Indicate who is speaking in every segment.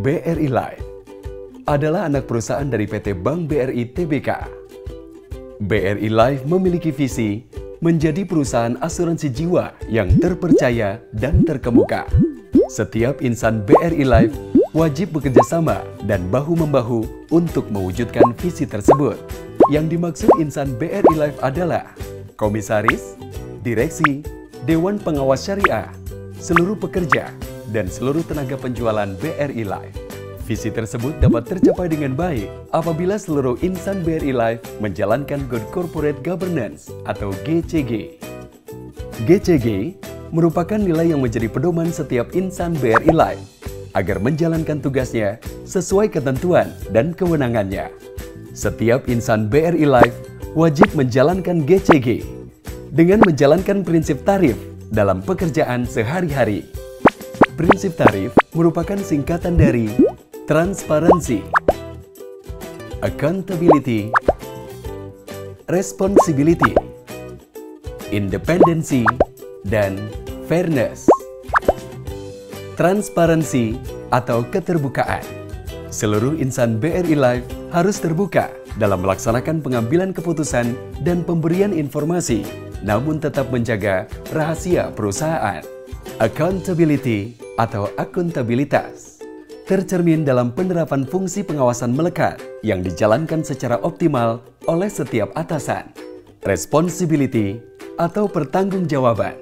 Speaker 1: BRI Life adalah anak perusahaan dari PT Bank BRI Tbk. BRI Life memiliki visi menjadi perusahaan asuransi jiwa yang terpercaya dan terkemuka. Setiap insan BRI Life wajib bekerja sama dan bahu-membahu untuk mewujudkan visi tersebut. Yang dimaksud insan BRI Life adalah komisaris, direksi, dewan pengawas syariah, seluruh pekerja, dan seluruh tenaga penjualan BRI Life. Visi tersebut dapat tercapai dengan baik apabila seluruh insan BRI Life menjalankan Good Corporate Governance atau GCG. GCG merupakan nilai yang menjadi pedoman setiap insan BRI Life agar menjalankan tugasnya sesuai ketentuan dan kewenangannya. Setiap insan BRI Life wajib menjalankan GCG dengan menjalankan prinsip tarif dalam pekerjaan sehari-hari. Prinsip tarif merupakan singkatan dari transparansi, accountability, responsibility, independency, dan fairness. Transparansi atau keterbukaan. Seluruh insan BRI Life harus terbuka dalam melaksanakan pengambilan keputusan dan pemberian informasi, namun tetap menjaga rahasia perusahaan. Accountability atau akuntabilitas tercermin dalam penerapan fungsi pengawasan melekat yang dijalankan secara optimal oleh setiap atasan. Responsibility atau pertanggungjawaban.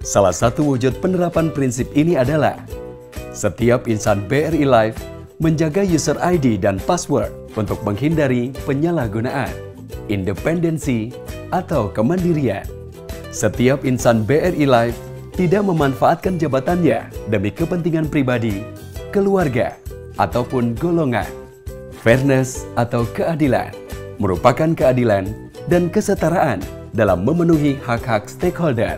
Speaker 1: Salah satu wujud penerapan prinsip ini adalah setiap insan BRI Life menjaga user ID dan password untuk menghindari penyalahgunaan. Independensi atau kemandirian. Setiap insan BRI Life tidak memanfaatkan jabatannya demi kepentingan pribadi, keluarga, ataupun golongan. Fairness atau keadilan merupakan keadilan dan kesetaraan dalam memenuhi hak-hak stakeholder.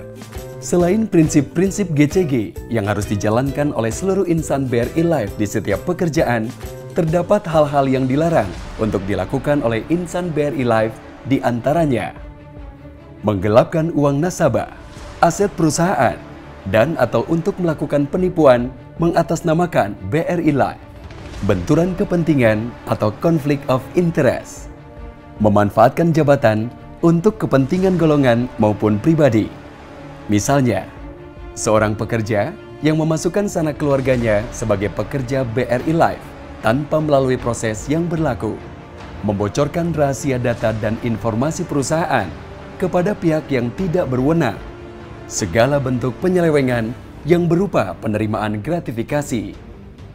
Speaker 1: Selain prinsip-prinsip GCG yang harus dijalankan oleh seluruh insan BRI Life di setiap pekerjaan, terdapat hal-hal yang dilarang untuk dilakukan oleh insan BRI Life, di antaranya menggelapkan uang nasabah, aset perusahaan, dan atau untuk melakukan penipuan mengatasnamakan BRI Life, benturan kepentingan atau conflict of interest, memanfaatkan jabatan untuk kepentingan golongan maupun pribadi. Misalnya, seorang pekerja yang memasukkan sanak keluarganya sebagai pekerja BRI Life tanpa melalui proses yang berlaku, membocorkan rahasia data dan informasi perusahaan kepada pihak yang tidak berwenang, segala bentuk penyelewengan yang berupa penerimaan gratifikasi.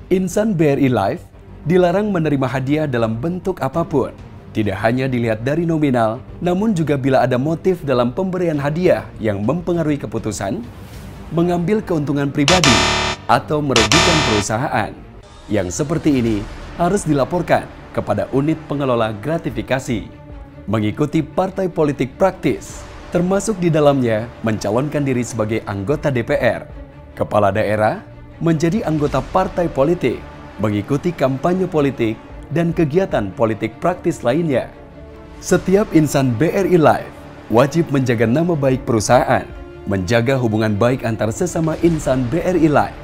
Speaker 1: Insan BRI Life dilarang menerima hadiah dalam bentuk apapun. Tidak hanya dilihat dari nominal, namun juga bila ada motif dalam pemberian hadiah yang mempengaruhi keputusan, mengambil keuntungan pribadi, atau merugikan perusahaan. Yang seperti ini harus dilaporkan kepada unit pengelola gratifikasi. Mengikuti partai politik praktis, termasuk di dalamnya mencalonkan diri sebagai anggota DPR, kepala daerah, menjadi anggota partai politik, mengikuti kampanye politik, dan kegiatan politik praktis lainnya. Setiap insan BRI Life wajib menjaga nama baik perusahaan, menjaga hubungan baik antar sesama insan BRI Life,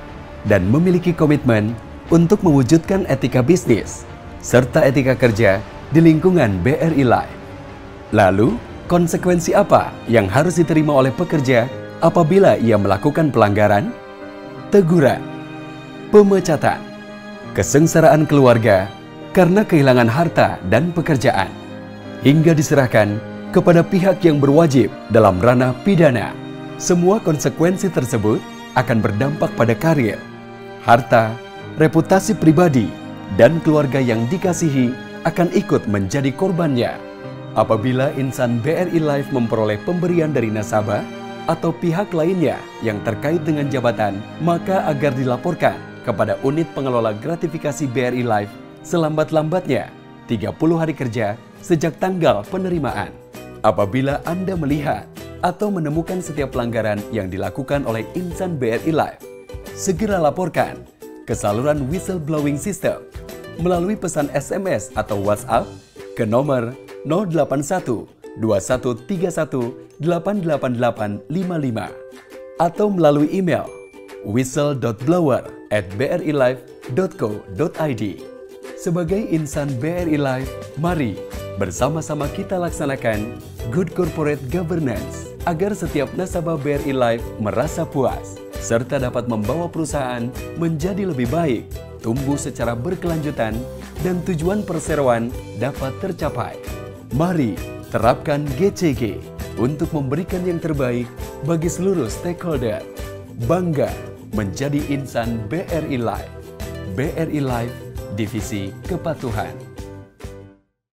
Speaker 1: dan memiliki komitmen untuk mewujudkan etika bisnis, serta etika kerja di lingkungan BRI Life. Lalu, konsekuensi apa yang harus diterima oleh pekerja apabila ia melakukan pelanggaran? Teguran, pemecatan, kesengsaraan keluarga karena kehilangan harta dan pekerjaan, hingga diserahkan kepada pihak yang berwajib dalam ranah pidana. Semua konsekuensi tersebut akan berdampak pada karir, harta, reputasi pribadi, dan keluarga yang dikasihi akan ikut menjadi korbannya. Apabila insan BRI Life memperoleh pemberian dari nasabah atau pihak lainnya yang terkait dengan jabatan, maka agar dilaporkan kepada unit pengelola gratifikasi BRI Life selambat-lambatnya 30 hari kerja sejak tanggal penerimaan. Apabila Anda melihat atau menemukan setiap pelanggaran yang dilakukan oleh insan BRI Life, segera laporkan ke saluran whistleblowing system melalui pesan SMS atau WhatsApp ke nomor 081 2131 88855 atau melalui email whistle.blower@brilife.co.id. bri.co.id. Sebagai insan BRI Life, mari bersama-sama kita laksanakan Good Corporate Governance agar setiap nasabah BRI Life merasa puas serta dapat membawa perusahaan menjadi lebih baik, tumbuh secara berkelanjutan, dan tujuan perseroan dapat tercapai. Mari terapkan GCG untuk memberikan yang terbaik bagi seluruh stakeholder. Bangga menjadi insan BRI Life. BRI Life, Divisi Kepatuhan.